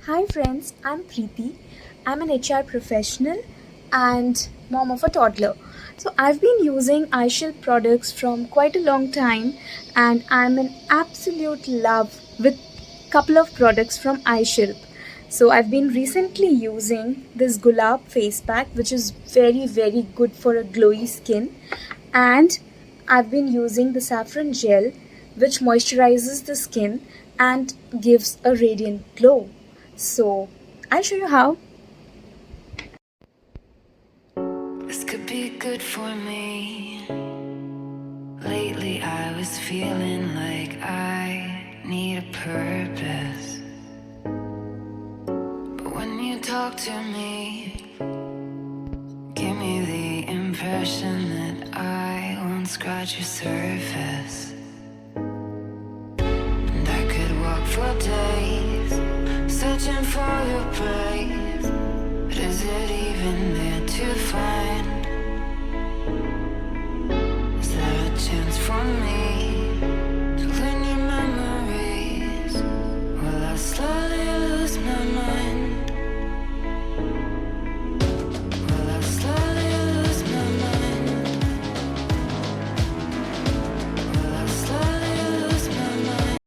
Hi friends, I'm Preeti. I'm an HR professional and mom of a toddler. So I've been using ishilp products from quite a long time and I'm in absolute love with couple of products from ishilp. So I've been recently using this Gulab face pack which is very good for a glowy skin, and I've been using the Saffron Gel which moisturizes the skin and gives a radiant glow. So I'll show you how. This could be good for me. Lately I was feeling like I need a purpose. But when you talk to me, give me the impression that I won't scratch your surface. And I could walk for days, searching for your praise. But is it even there?